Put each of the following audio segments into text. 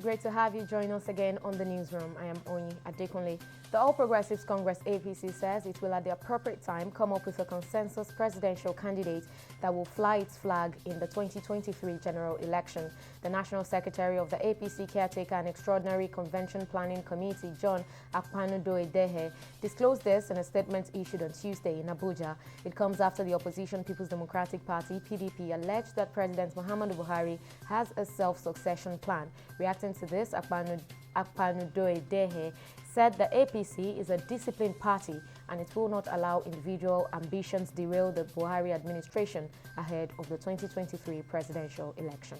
great to have you join us again on the newsroom. I am Oyi Adekunle. The All Progressives Congress APC says it will at the appropriate time come up with a consensus presidential candidate that will fly its flag in the 2023 general election. The National Secretary of the APC Caretaker and Extraordinary Convention Planning Committee, John Akpanu-Adoh-Edehe, disclosed this in a statement issued on Tuesday in Abuja. It comes after the opposition People's Democratic Party, PDP, alleged that President Muhammadu Buhari has a self-succession plan. Reacting to this, Akpanu-Adoh-Edehe said the APC is a disciplined party and it will not allow individual ambitions derail the Buhari administration ahead of the 2023 presidential election.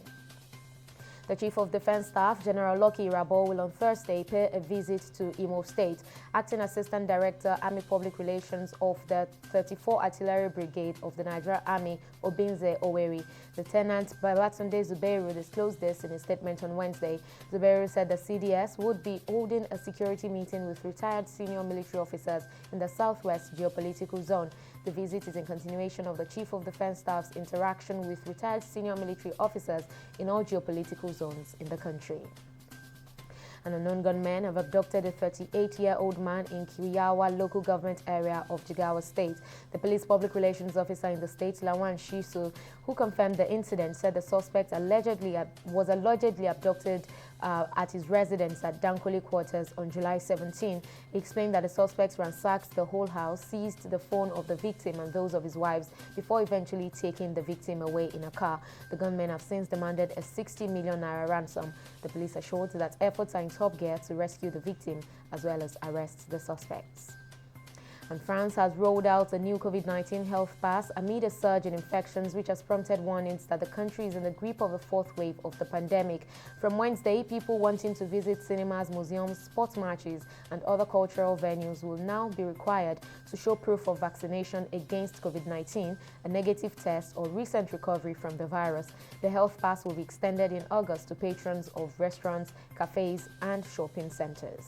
The Chief of Defense Staff, General Lucky Irabor, will on Thursday pay a visit to Imo State. Acting Assistant Director, Army Public Relations of the 34 Artillery Brigade of the Nigeria Army, Obinze Oweri, Lieutenant Babatunde Zubeiru, disclosed this in a statement on Wednesday. Zubeiru said the CDS would be holding a security meeting with retired senior military officers in the Southwest Geopolitical Zone. The visit is in continuation of the Chief of Defense Staff's interaction with retired senior military officers in all geopolitical zones in the country. An unknown gunmen have abducted a 38-year-old man in Kiyawa local government area of Jigawa State. The police public relations officer in the state, Lawan Shisu, who confirmed the incident, said the suspect was allegedly abducted at his residence at Dankoli Quarters on July 17. He explained that the suspects ransacked the whole house, seized the phone of the victim and those of his wives before eventually taking the victim away in a car. The gunmen have since demanded a 60 million naira ransom. The police assured that efforts are in top gear to rescue the victim as well as arrest the suspects. And France has rolled out a new COVID-19 health pass amid a surge in infections, which has prompted warnings that the country is in the grip of a fourth wave of the pandemic. From Wednesday, people wanting to visit cinemas, museums, sports matches, and other cultural venues will now be required to show proof of vaccination against COVID-19, a negative test, or recent recovery from the virus. The health pass will be extended in August to patrons of restaurants, cafes, and shopping centers.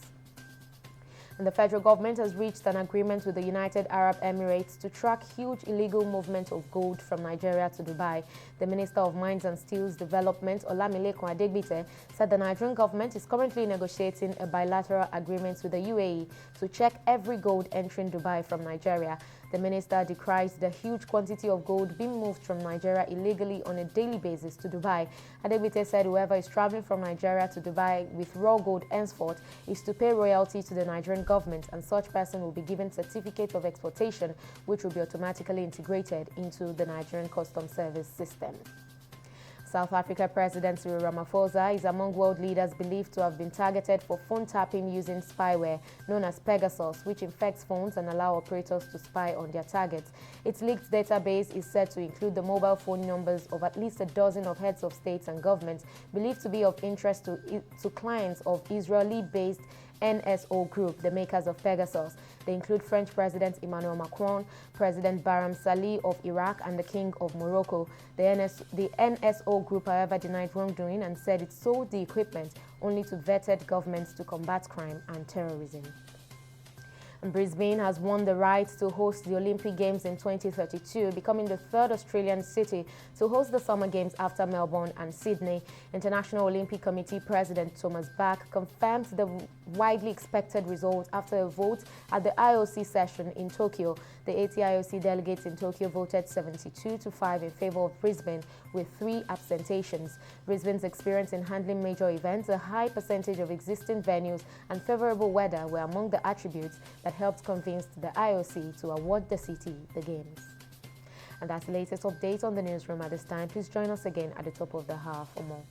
And the federal government has reached an agreement with the United Arab Emirates to track huge illegal movement of gold from Nigeria to Dubai. The Minister of Mines and Steels Development, Olamilekan Adegbite, said the Nigerian government is currently negotiating a bilateral agreement with the UAE to check every gold entering Dubai from Nigeria. The minister decries the huge quantity of gold being moved from Nigeria illegally on a daily basis to Dubai. Adegbite said whoever is traveling from Nigeria to Dubai with raw gold henceforth is to pay royalty to the Nigerian government, and such person will be given certificate of exportation, which will be automatically integrated into the Nigerian Customs Service system. South Africa President Cyril Ramaphosa is among world leaders believed to have been targeted for phone tapping using spyware known as Pegasus, which infects phones and allow operators to spy on their targets. Its leaked database is said to include the mobile phone numbers of at least a dozen of heads of states and governments believed to be of interest to clients of Israeli-based NSO Group, the makers of Pegasus. They include French President Emmanuel Macron, President Barham Salih of Iraq, and the King of Morocco. The NSO Group, however, denied wrongdoing and said it sold the equipment only to vetted governments to combat crime and terrorism. Brisbane has won the right to host the Olympic Games in 2032, becoming the third Australian city to host the Summer Games after Melbourne and Sydney. International Olympic Committee President Thomas Bach confirmed the widely expected result after a vote at the IOC session in Tokyo. The 80 IOC delegates in Tokyo voted 72-5 in favor of Brisbane, with 3 absentations. Brisbane's experience in handling major events, a high percentage of existing venues, and favorable weather were among the attributes that helped convince the IOC to award the city the Games. And that's the latest update on the newsroom at this time. Please join us again at the top of the hour for more.